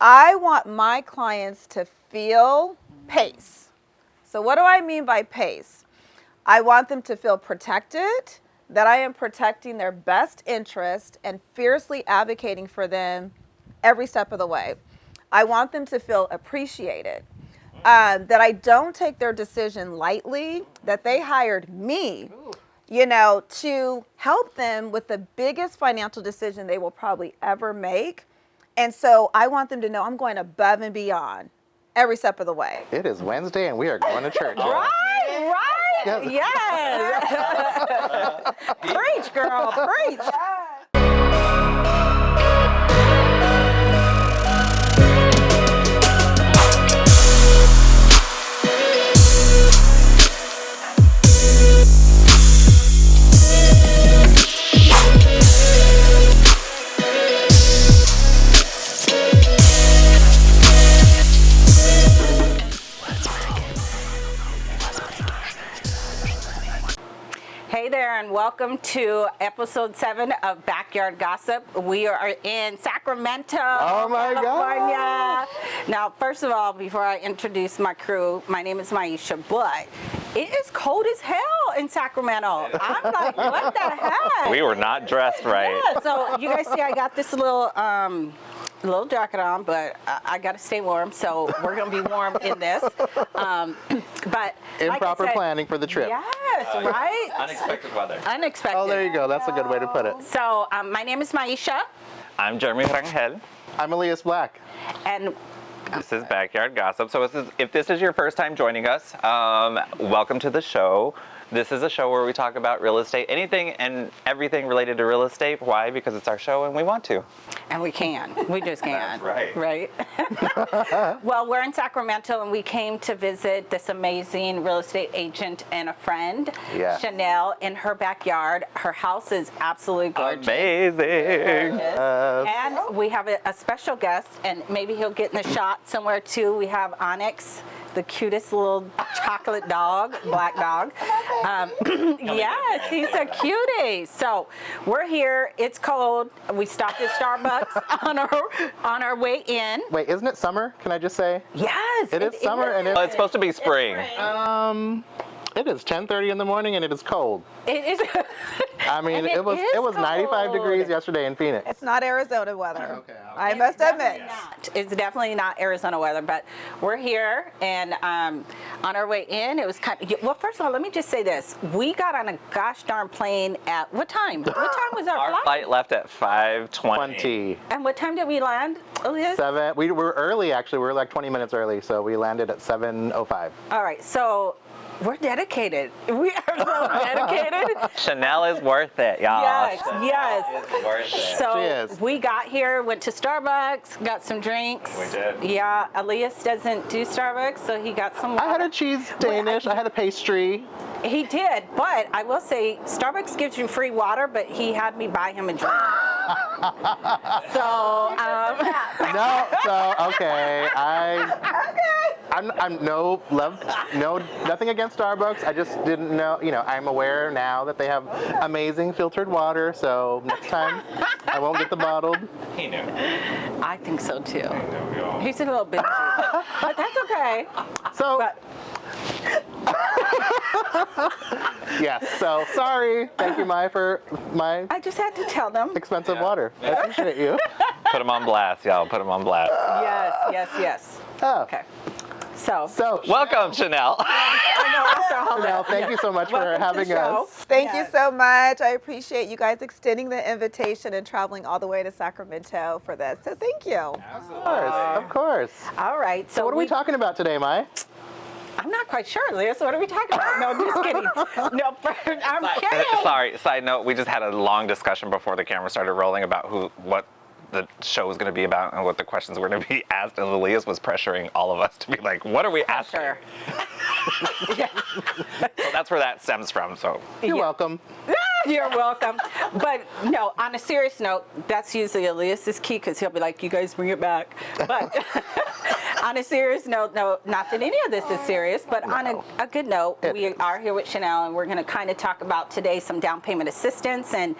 I want my clients to feel P.A.C.E. So what do I mean by P.A.C.E? I want them to feel protected, that I am protecting their best interest and fiercely advocating for them every step of the way. I want them to feel appreciated, that I don't take their decision lightly, that they hired me, to help them with the biggest financial decision they will probably ever make. And so I want them to know I'm going above and beyond every step of the way. It is Wednesday and we are going to church. Right. Yes. Preach, girl, preach. Hey there, and welcome to episode 7 of Backyard Gossip. We are in Sacramento, California. Now, first of all, before I introduce my crew, my name is Maisha, but it is cold as hell in Sacramento. I'm like, what the heck? We were not dressed right. Yeah, so you guys see I got this little jacket on, but I got to stay warm, so we're going to be warm in this. But Improper like I said, planning for the trip. Yes, right? Unexpected weather. Unexpected. Oh, there you go. That's a good way to put it. So my name is Maisha, I'm Jeremy Rangel. I'm Elias Black. and This is Backyard Gossip. So if this is your first time joining us, welcome to the show. This is a show where we talk about real estate, anything and everything related to real estate. Why? Because it's our show and we want to. and we can. We just can. That's right. Right? Well, we're in Sacramento, and we came to visit this amazing real estate agent and a friend, Yeah. Chanel, in her backyard. Her house is absolutely gorgeous. Amazing. And we have a special guest, and maybe he'll get in the shot somewhere too. We have Onyx, the cutest little chocolate dog, black dog. Yes, he's a cutie. So we're here. It's cold. We stopped at Starbucks on our way in. Wait, isn't it summer? Can I just say? Yes, It is summer and Well, it's supposed to be spring. it is 10:30 in the morning and it is cold. It is. I mean, And it was is 95 cold. degrees yesterday in Phoenix. It's not Arizona weather. Okay. I must admit. It's definitely not Arizona weather, but we're here, and on our way in, it was kind of, well, first of all, let me just say this. We got on a gosh darn plane at, what time? What time was our Our flight? flight left at 5:20. 20. And what time did we land, Elias? 7. We were early, actually. We were like 20 minutes early, so we landed at 7:05. All right, so we're dedicated. We are so dedicated. Chanel is worth it, y'all. Yes, Chanel yes. is worth it. So She is. we got here, went to Starbucks, got some drinks. We did. Yeah, Elias doesn't do Starbucks, so he got some I had water. a cheese Danish. I had a pastry. He did, but I will say Starbucks gives you free water, but he had me buy him a drink. So, Okay. I'm nothing against Starbucks. I just didn't know. I'm aware now that they have amazing filtered water. So next time, I won't get the bottled. He knew. I think so too. He's a little bit, but that's okay. So. But Yes. So sorry. Thank you, Mai, for my I just had to tell them. expensive water. I appreciate you. Put him on blast, y'all. Put him on blast. Yes. Oh. Okay. So Welcome, Chanel. I know after all Chanel, that. thank you so much for Welcome to having the show. us. Thank you so much. I appreciate you guys extending the invitation and traveling all the way to Sacramento for this. So thank you. Of course. All right. So what are we talking about today, Mai? I'm not quite sure, Liz. What are we talking about? No, just kidding. No, I'm kidding. Sorry, side note, we just had a long discussion before the camera started rolling about what the show was going to be about and what the questions were going to be asked, and Elias was pressuring all of us to be like, what are we asking? Sure. So that's where that stems from. So You're welcome. You're welcome. But no, on a serious note, that's usually Elias's key because he'll be like, you guys bring it back. But On a serious note, no, not that any of this is serious, but on a good note, we are here with Chanel, and we're going to kind of talk about today some down payment assistance and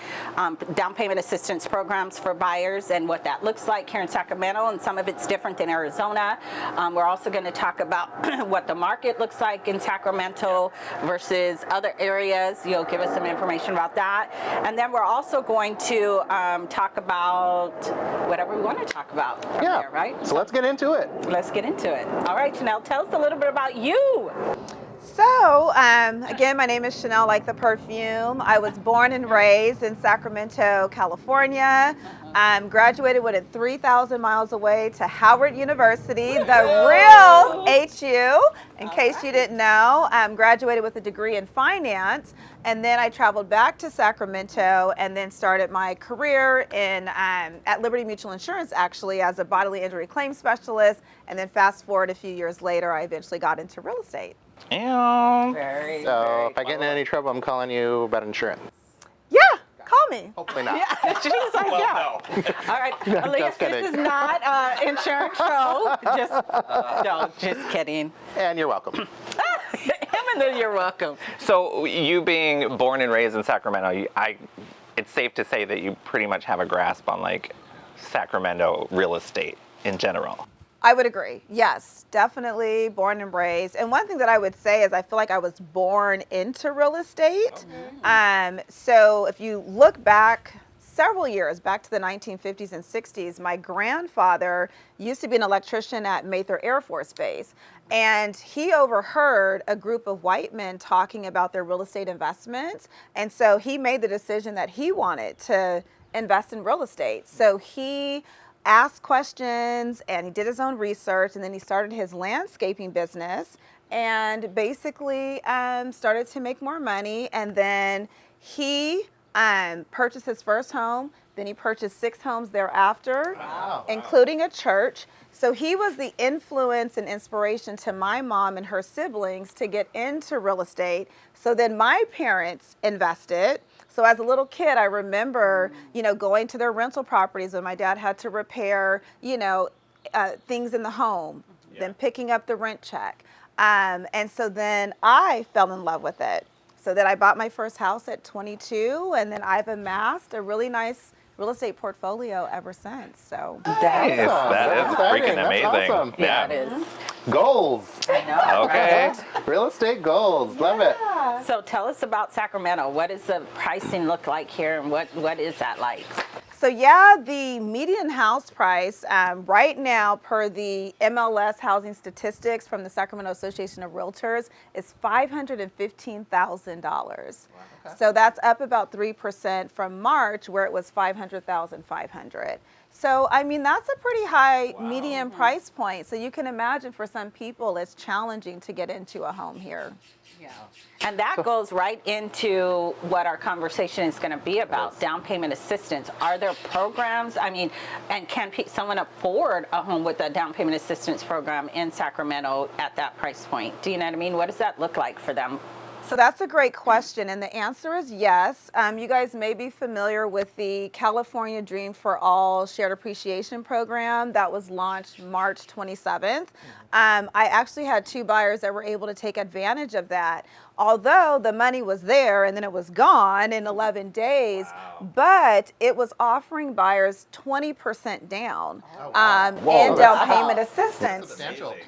down payment assistance programs for buyers and what that looks like here in Sacramento, and some of it's different than Arizona. We're also going to talk about what the market looks like in Sacramento versus other areas. You'll give us some information about that. And then we're also going to talk about whatever we want to talk about from there, right? So let's get into it. Let's get into it. All right, Chanel, tell us a little bit about you. So, again, my name is Chanel, like the perfume. I was born and raised in Sacramento, California. Graduated with it 3,000 miles away to Howard University, the real HU, in case you didn't know. Graduated with a degree in finance, and then I traveled back to Sacramento and then started my career in at Liberty Mutual Insurance, actually, as a bodily injury claims specialist. And then fast forward a few years later, I eventually got into real estate. Ew. So if I get in any trouble, I'm calling you about insurance. Yeah, call me. Hopefully not. Yeah, she's like, yeah. All right, Elias, just kidding. this is not an insurance show. Just kidding. And you're welcome. Even though you're welcome. So you being born and raised in Sacramento, it's safe to say that you pretty much have a grasp on like Sacramento real estate in general. I would agree. Yes, definitely born and raised. And one thing that I would say is I feel like I was born into real estate. So if you look back several years, back to the 1950s and 60s, my grandfather used to be an electrician at Mather Air Force Base. And he overheard a group of white men talking about their real estate investments. And so he made the decision that he wanted to invest in real estate. So he asked questions and he did his own research, and then he started his landscaping business and basically started to make more money. And then he purchased his first home. Then he purchased 6 homes thereafter, including a church. So he was the influence and inspiration to my mom and her siblings to get into real estate. So then my parents invested. So as a little kid, I remember, going to their rental properties when my dad had to repair, things in the home, then picking up the rent check. And so then I fell in love with it. So then I bought my first house at 22, and then I've amassed a really nice real estate portfolio ever since. So That is freaking That's amazing. awesome. Yeah, it is. Goals. I know. Okay. Right? Real estate goals. Love it. So tell us about Sacramento. What does the pricing look like here, and what is that like? So yeah, the median house price right now, per the MLS housing statistics from the Sacramento Association of Realtors, is $515,000. So that's up about 3% from March, where it was $500,500. So I mean, that's a pretty high median price point. So you can imagine for some people, it's challenging to get into a home here. Yeah. And that goes right into what our conversation is going to be about, down payment assistance. Are there programs? I mean, and can someone afford a home with a down payment assistance program in Sacramento at that price point? Do you know what I mean? What does that look like for them? So that's a great question, and the answer is yes. You guys may be familiar with the California Dream for All Shared Appreciation Program that was launched March 27th. I actually had 2 buyers that were able to take advantage of that. Although the money was there and then it was gone in 11 days, but it was offering buyers 20% down in down payment assistance.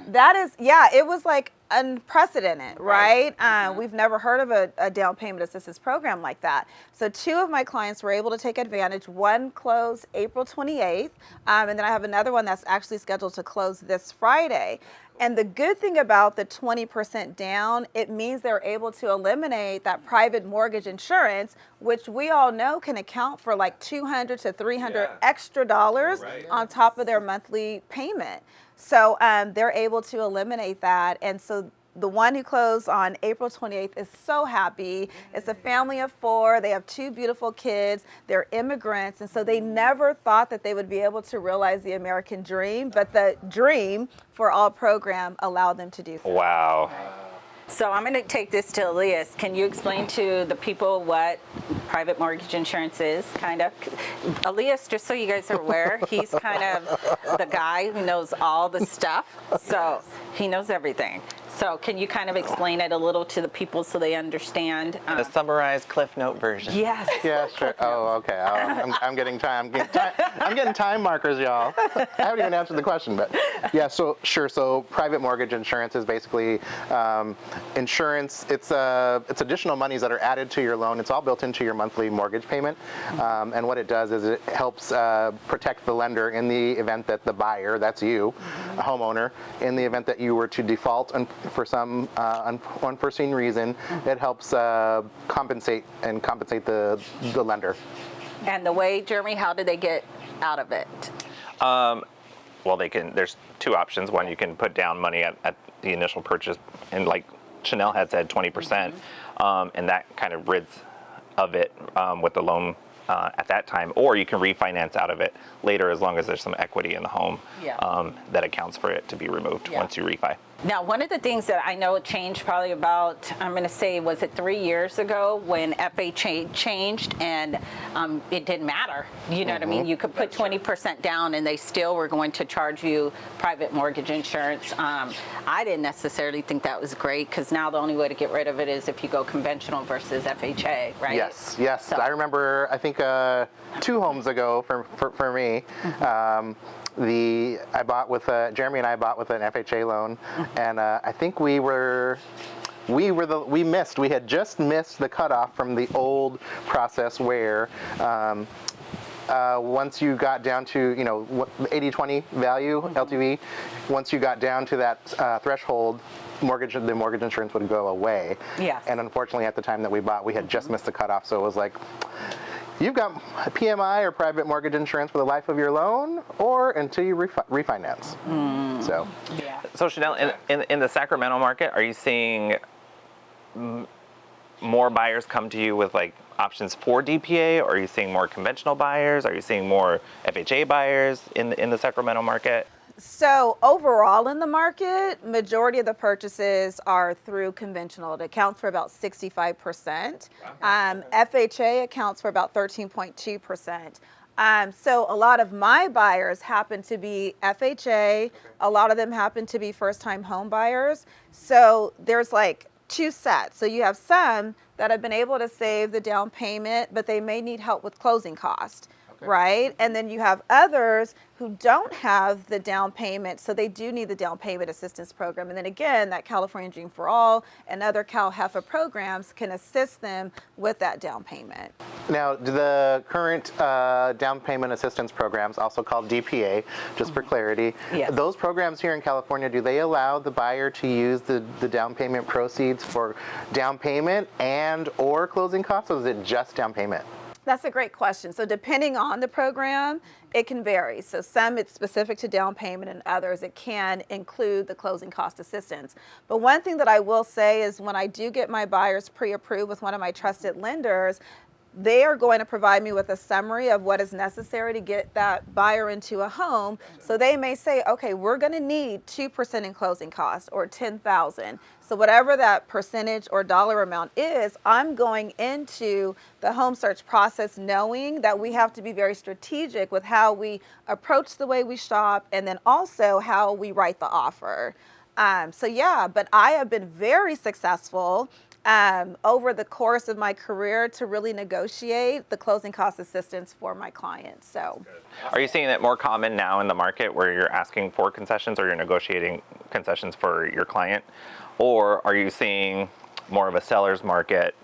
That is, it was like unprecedented, right? We've never heard of a down payment assistance program like that. So 2 of my clients were able to take advantage. One closed April 28th, and then I have another one that's actually scheduled to close this Friday. And the good thing about the 20% down, it means they're able to eliminate that private mortgage insurance, which we all know can account for like $200 to $300 extra dollars on top of their monthly payment. So they're able to eliminate that. And so the one who closed on April 28th is so happy. It's a family of 4. They have 2 beautiful kids. They're immigrants. And so they never thought that they would be able to realize the American dream, but the Dream for All program allowed them to do so. Wow. So I'm going to take this to Elias. Can you explain to the people what private mortgage insurance is, kind of? Elias, just so you guys are aware, he's kind of the guy who knows all the stuff. So he knows everything. So can you kind of explain it a little to the people so they understand? The summarized Cliff Note version. Yes. Yeah, sure. Oh, okay. I'm getting time. I'm getting time markers, y'all. I haven't even answered the question, but yeah. So sure. So private mortgage insurance is basically insurance. It's additional monies that are added to your loan. It's all built into your monthly mortgage payment, and what it does is it helps protect the lender in the event that the buyer, that's you, a homeowner, in the event that you were to default and for some unforeseen reason, it helps compensate the lender. And the way, Jeremy, how do they get out of it? Well, there's two options. One, you can put down money at the initial purchase, and like Chanel had said, 20%, and that kind of rids of it with the loan at that time, or you can refinance out of it later as long as there's some equity in the home that accounts for it to be removed once you refi. Now, one of the things that I know changed probably about, I'm going to say, was it 3 years ago when FHA changed and it didn't matter. You know what I mean? You could put 20% down and they still were going to charge you private mortgage insurance. I didn't necessarily think that was great because now the only way to get rid of it is if you go conventional versus FHA, right? Yes. So. I remember, I think 2 homes ago for me, I bought with Jeremy and I bought with an FHA loan, and I think we had just missed the cutoff from the old process where once you got down to, the 80-20 value LTV, once you got down to that threshold, the mortgage insurance would go away. Yes. And unfortunately, at the time that we bought, we had just missed the cutoff, so it was like, you've got PMI or private mortgage insurance for the life of your loan, or until you refinance. So. Yeah. So Chanel, in the Sacramento market, are you seeing more buyers come to you with like options for DPA, or are you seeing more conventional buyers? Are you seeing more FHA buyers in the Sacramento market? So overall in the market, majority of the purchases are through conventional. It accounts for about 65%. FHA accounts for about 13.2%. So a lot of my buyers happen to be FHA. A lot of them happen to be first-time home buyers. So there's like 2 sets. So you have some that have been able to save the down payment, but they may need help with closing costs. Right? And then you have others who don't have the down payment, so they do need the down payment assistance program. And then again, that California Dream for All and other CalHEFA programs can assist them with that down payment. Now, do the current down payment assistance programs, also called DPA, just for clarity, those programs here in California, do they allow the buyer to use the down payment proceeds for down payment and or closing costs, or is it just down payment? That's a great question. So depending on the program, it can vary. So some it's specific to down payment, and others it can include the closing cost assistance. But one thing that I will say is when I do get my buyers pre-approved with one of my trusted lenders, they are going to provide me with a summary of what is necessary to get that buyer into a home. So they may say, okay, we're going to need 2% in closing costs or $10,000. So whatever that percentage or dollar amount is, I'm going into the home search process knowing that we have to be very strategic with how we approach the way we shop, and then also how we write the offer. But I have been very successful over the course of my career to really negotiate the closing cost assistance for my clients. So, are you seeing it more common now in the market where you're asking for concessions or you're negotiating concessions for your client? Or are you seeing more of a seller's market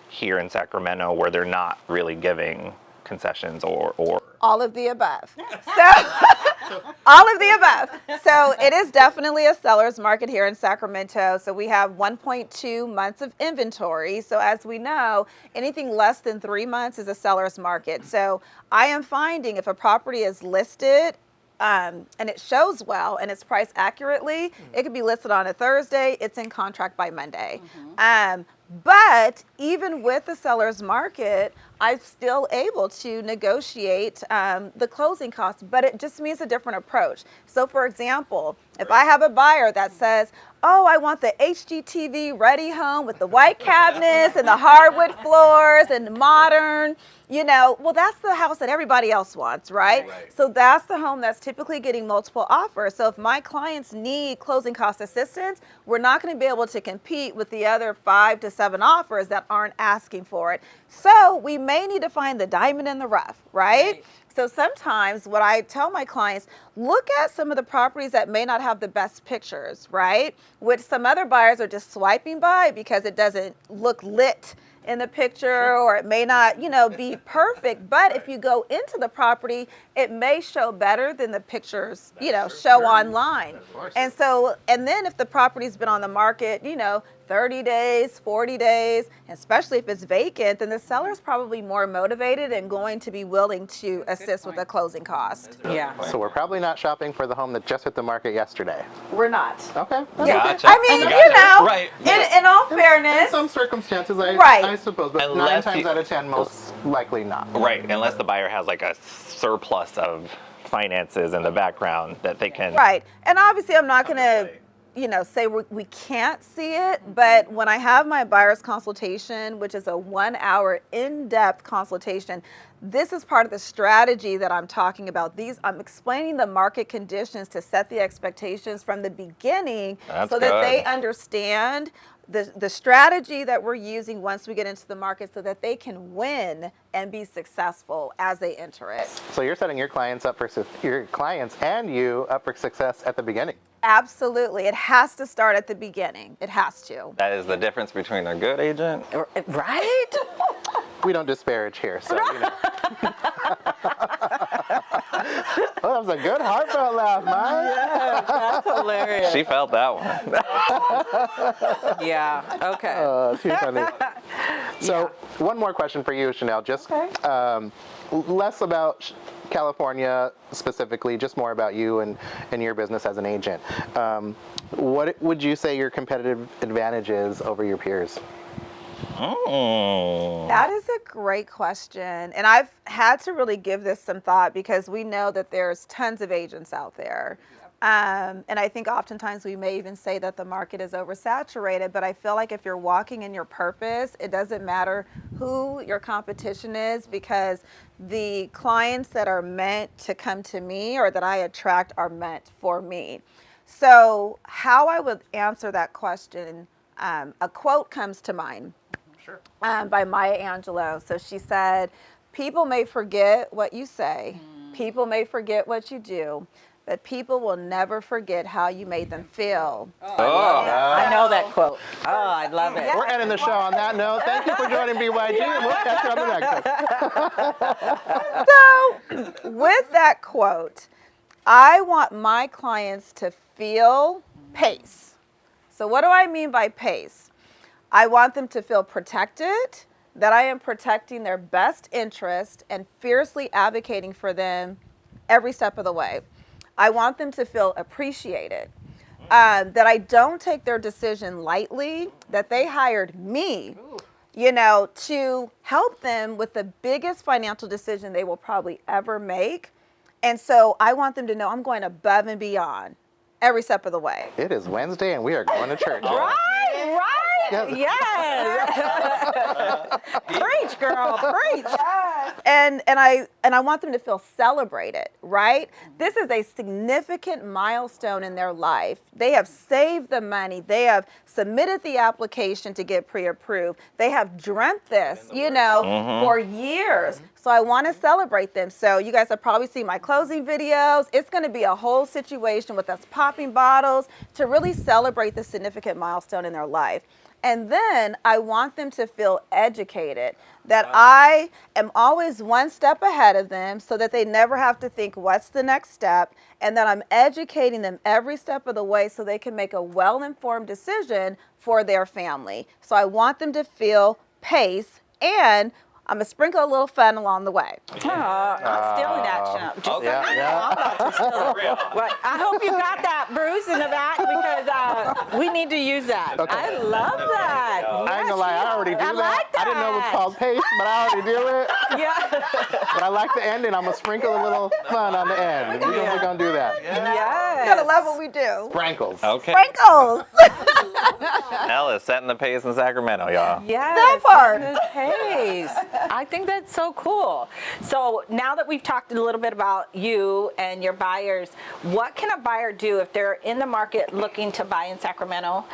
here in Sacramento where they're not really giving concessions or? All of the above. All of the above. So it is definitely a seller's market here in Sacramento. So we have 1.2 months of inventory. So as we know, anything less than 3 months is a seller's market. So I am finding if a property is listed and it shows well and it's priced accurately, it could be listed on a Thursday, it's in contract by Monday. But even with the seller's market, I'm still able to negotiate the closing costs, but it just means a different approach. So for example, if I have a buyer that says, oh, I want the HGTV ready home with the white cabinets and the hardwood floors and modern, well, that's the house that everybody else wants, right? Right. So that's the home that's typically getting multiple offers. So if my clients need closing cost assistance, we're not going to be able to compete with the other 5 to 7 offers that aren't asking for it. So we may need to find the diamond in the rough, right? So sometimes what I tell my clients, look at some of the properties that may not have the best pictures, right? Which some other buyers are just swiping by because it doesn't look lit in the picture, or it may not, be perfect. But if you go into the property, it may show better than the pictures, show online. And then if the property's been on the market, 30 days, 40 days, especially if it's vacant, then the seller's probably more motivated and going to be willing to assist with the closing cost. Yeah. So we're probably not shopping for the home that just hit the market yesterday. We're not. Okay. Gotcha. I mean, Gotcha. Right. in all In fairness, some circumstances, Right. I suppose, but Unless 9 times you- out of 10, most likely not. Right, unless the buyer has like a surplus of finances in the background that they can. right. And obviously, I'm not going to, say we can't see it, but when I have my buyer's consultation, which is a 1-hour in-depth consultation, this is part of the strategy that I'm talking about. I'm explaining the market conditions to set the expectations from the beginning That's so that they good. understand the strategy that we're using once we get into the market so that they can win and be successful as they enter it. So you're setting your clients and you up for success at the beginning. Absolutely. It has to start at the beginning. It has to. That is the difference between a good agent. Right? We don't disparage here, so Oh, that was a good heartfelt laugh, man. That's hilarious. She felt that one. Yeah. Okay. Too funny. So, one more question for you, Chanel. Just less about California specifically, just more about you and your business as an agent. What would you say your competitive advantage is over your peers? That is a great question. And I've had to really give this some thought because we know that there's tons of agents out there. And I think oftentimes we may even say that the market is oversaturated, but I feel like if you're walking in your purpose, it doesn't matter who your competition is, because the clients that are meant to come to me or that I attract are meant for me. So how I would answer that question, a quote comes to mind. By Maya Angelou. So she said, people may forget what you say, people may forget what you do, but people will never forget how you made them feel. I know that quote. Oh, I love it. We're ending the show on that note. Thank you for joining BYG, and we'll catch you on the next one. So with that quote, I want my clients to feel PACE. So what do I mean by PACE? I want them to feel protected, that I am protecting their best interest and fiercely advocating for them every step of the way. I want them to feel appreciated, that I don't take their decision lightly, that they hired me, to help them with the biggest financial decision they will probably ever make. And so I want them to know I'm going above and beyond every step of the way. It is Wednesday, and we are going to church. Right. Yes. Yes. Preach, girl. Preach. And I want them to feel celebrated, right? This is a significant milestone in their life. They have saved the money. They have submitted the application to get pre-approved. They have dreamt this, for years. So I want to celebrate them. So you guys have probably seen my closing videos. It's going to be a whole situation with us popping bottles to really celebrate the significant milestone in their life. And then I want them to feel educated, that I am always one step ahead of them so that they never have to think, what's the next step? And that I'm educating them every step of the way so they can make a well-informed decision for their family. So I want them to feel PACE, and I'm going to sprinkle a little fun along the way. Not stealing that, Chanel. Just Okay. Yeah, yeah. Well, I hope you got that, Bruce, in the back, because we need to use that. Okay. I love that. I ain't gonna lie, I already do I that. like that. I didn't know it was called P.A.C.E, but I already do it. Yeah. But I like the ending. I'm gonna sprinkle a little fun on the end. We're gonna do that. Yes. You're going to love what we do. Sprinkles. Okay. Sprinkles. Chanel is setting the pace in Sacramento, y'all. Yes. That part. the pace. I think that's so cool. So now that we've talked a little bit about you and your buyers, what can a buyer do if they're in the market looking to buy in Sacramento?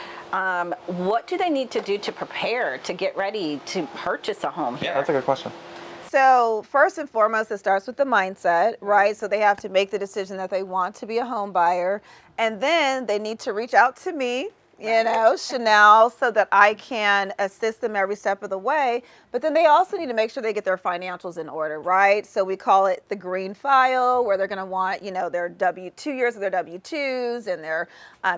What do they need to do to prepare to get ready to purchase a home here? Yeah, that's a good question. So first and foremost, it starts with the mindset, right? So they have to make the decision that they want to be a home buyer. And then they need to reach out to me, Chanel, so that I can assist them every step of the way. But then they also need to make sure they get their financials in order, right? So we call it the green file, where they're going to want, their years of their W-2s and their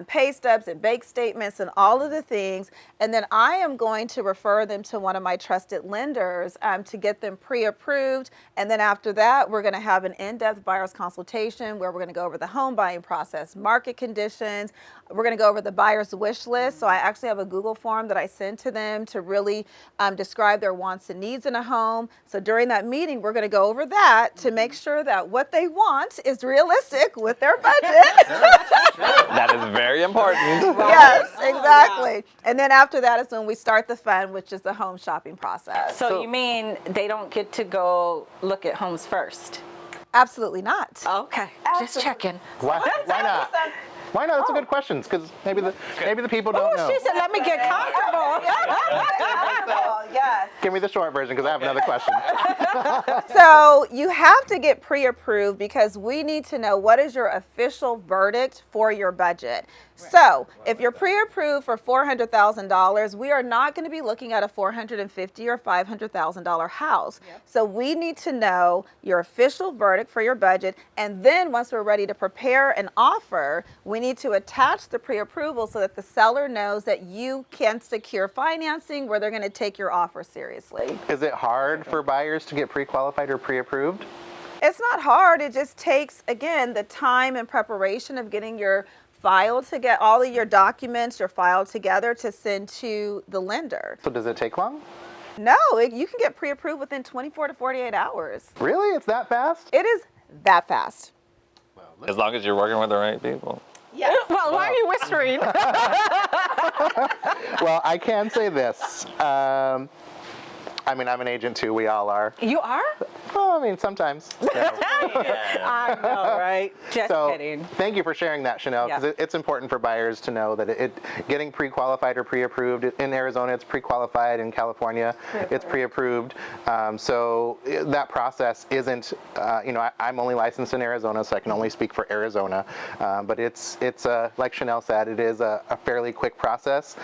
pay stubs and bank statements and all of the things. And then I am going to refer them to one of my trusted lenders to get them pre-approved. And then after that, we're going to have an in-depth buyer's consultation where we're going to go over the home buying process, market conditions. We're going to go over the buyer's wish list. So I actually have a Google form that I send to them to really describe their wants and needs in a home. So during that meeting, we're going to go over that to make sure that what they want is realistic with their budget. That is very important. Yes, exactly. And then after that is when we start the fun, which is the home shopping process. So you mean they don't get to go look at homes first? Absolutely not. Okay, just checking. Why not? Why not? That's a good question, because maybe the people don't know. She said, let me get comfortable. Yes. Give me the short version, because I have another question. So you have to get pre-approved because we need to know what is your official verdict for your budget. So if you're pre-approved for $400,000, we are not going to be looking at a $450,000 or $500,000 house. So we need to know your official verdict for your budget. And then once we're ready to prepare an offer, we need to attach the pre-approval so that the seller knows that you can secure financing where they're going to take your offer seriously. Is it hard for buyers to get pre-qualified or pre-approved? It's not hard. It just takes, again, the time and preparation of getting your file to get all of your documents, your file together to send to the lender. So does it take long? No, you can get pre-approved within 24 to 48 hours. Really? It's that fast? It is that fast. As long as you're working with the right people. Yes. Well, why are you whispering? Well, I can say this. I'm an agent too. We all are. You are? Well, sometimes. I know, right? Just kidding. Thank you for sharing that, Chanel, because it's important for buyers to know that getting pre-qualified or pre-approved in Arizona, it's pre-qualified. In California, it's pre-approved. So that process isn't. I'm only licensed in Arizona, so I can only speak for Arizona. But it's like Chanel said, it is a fairly quick process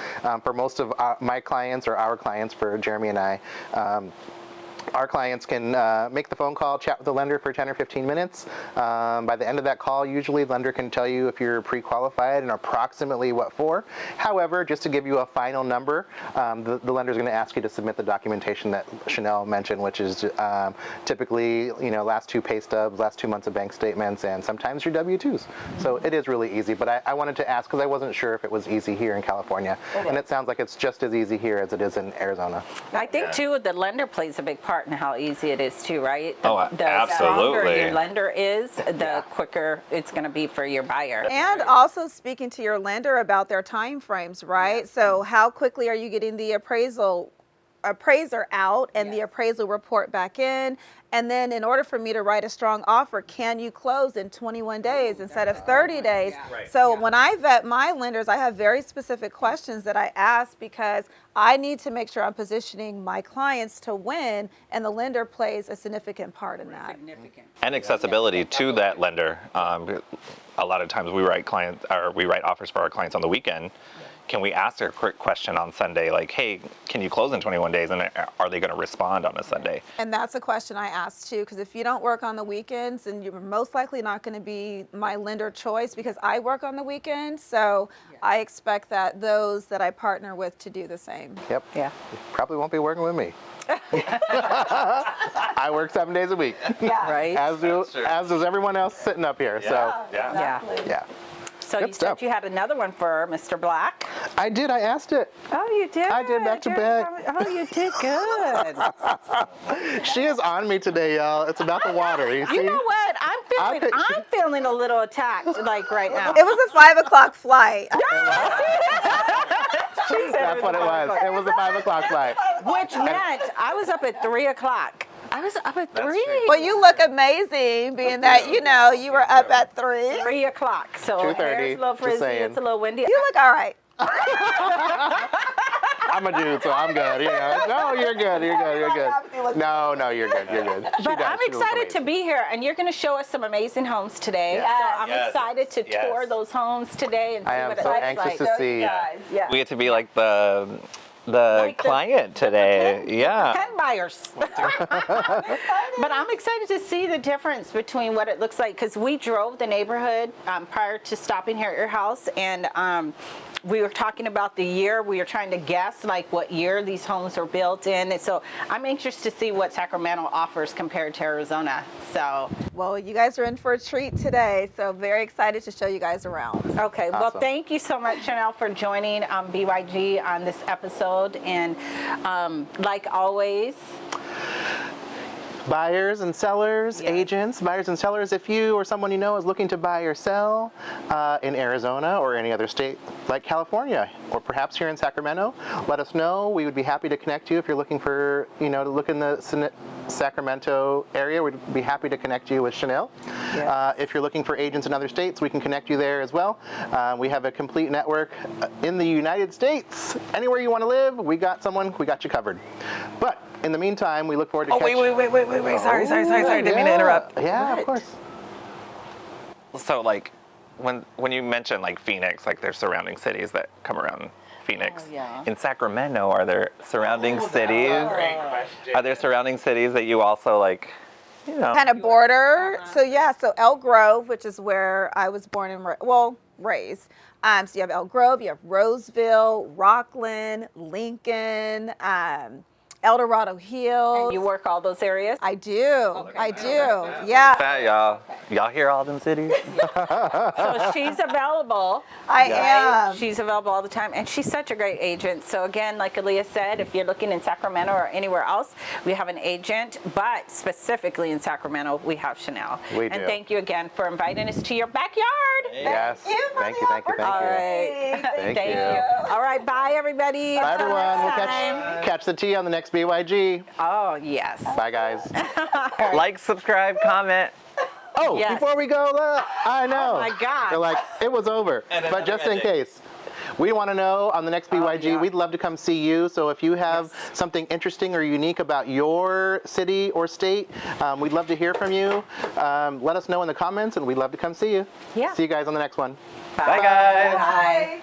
for most of my clients or our clients, for Jeremy and I. Our clients can make the phone call, chat with the lender for 10 or 15 minutes. By the end of that call, usually the lender can tell you if you're pre-qualified and approximately what for. However, just to give you a final number, the lender's going to ask you to submit the documentation that Chanel mentioned, which is typically, last 2 pay stubs, last 2 months of bank statements, and sometimes your W-2s. So it is really easy, but I wanted to ask because I wasn't sure if it was easy here in California. And it sounds like it's just as easy here as it is in Arizona. I think, too, the lender plays a big part in how easy it is, too, right? Oh, The stronger absolutely. your lender is, the quicker it's going to be for your buyer. And also speaking to your lender about their time frames, right? So how quickly are you getting the appraiser out and the appraisal report back in? And then in order for me to write a strong offer, can you close in 21 days instead of 30 days? So when I vet my lenders, I have very specific questions that I ask because I need to make sure I'm positioning my clients to win, and the lender plays a significant part in that. And accessibility to that lender. A lot of times we write offers for our clients on the weekend. can we ask a quick question on Sunday, like, hey, can you close in 21 days, and are they going to respond on a Sunday? And that's a question I asked too, because if you don't work on the weekends, then you're most likely not going to be my lender choice, because I work on the weekends. So I expect that those that I partner with to do the same. Yep. Yeah. You probably won't be working with me. I work 7 days a week. Yeah. Right? As That's true. does everyone else sitting up here. So Yeah. yeah. So Good you stuff. said you had another one for Mr. Black. I did. I asked it. Oh, you did? I did back to back. Oh, you did good. She is on me today, y'all. It's about the water. You see? You know what? I could- I'm feeling a little attacked, like right now. It was a 5 o'clock flight. That's what it was. It was a 5 o'clock flight. Which meant I was up at 3 o'clock. I was up at 3. Well, you look amazing, being that, you know, you were up at 3. 3 o'clock. So 2:30, hair's a little just frizzy. saying. It's a little windy. You look all right. I'm a dude, so I'm good. You know. No, you're good. You're good. You're good. No, you're good. You're good. But I'm excited to be here, and you're going to show us some amazing homes today. Yes. So I'm Yes. excited to Yes. tour those homes today and see I am what it so looks anxious like. to see. Yeah. We get to be like the Like the- client today. Yeah. 10 buyers. But I'm excited to see the difference between what it looks like, because we drove the neighborhood prior to stopping here at your house, and we were talking about the year. We were trying to guess like what year these homes were built in, and so I'm anxious to see what Sacramento offers compared to Arizona. So Well, you guys are in for a treat today, so very excited to show you guys around. okay, well, Awesome. thank you so much, Chanel, for joining BYG on this episode, and like always, Buyers and sellers, Yes. agents, buyers and sellers, if you or someone you know is looking to buy or sell in Arizona or any other state like California, or perhaps here in Sacramento, let us know. We would be happy to connect you if you're looking for, to look in the Sacramento area. We'd be happy to connect you with Chanel. Yes. If you're looking for agents in other states, we can connect you there as well. We have a complete network in the United States. Anywhere you want to live, we got you covered. But in the meantime, we look forward to Oh, wait. Sorry. Didn't mean to interrupt. Yeah, What? of course. So, like, when you mention like Phoenix, like there's surrounding cities that come around Phoenix. Oh, yeah. In Sacramento, are there surrounding cities? Great question. Are there surrounding cities that you also like? Kind of border. So yeah, so Elk Grove, which is where I was born and raised. So you have Elk Grove, you have Roseville, Rockland, Lincoln, El Dorado Hills. and you work all those areas. I do. I do. Yeah. Y'all hear all them cities? So she's available. I am. She's available all the time, and she's such a great agent. So again, like Aaliyah said, if you're looking in Sacramento or anywhere else, we have an agent, but specifically in Sacramento, we have Chanel. We And do. thank you again for inviting us to your backyard. Yes. Thank you. All right. Thank you. All right, bye everybody. Bye, Until everyone. We'll next time. catch the tea on the next BYG. Oh, yes. Bye, guys. Like, subscribe, comment. Oh, Yes. before we go, I know. Oh, my God. They're like, it was over. But just in case, we want to know on the next BYG, yeah. we'd love to come see you. So if you have Yes. something interesting or unique about your city or state, we'd love to hear from you. Let us know in the comments, and we'd love to come see you. Yeah. See you guys on the next one. Bye, guys. Bye.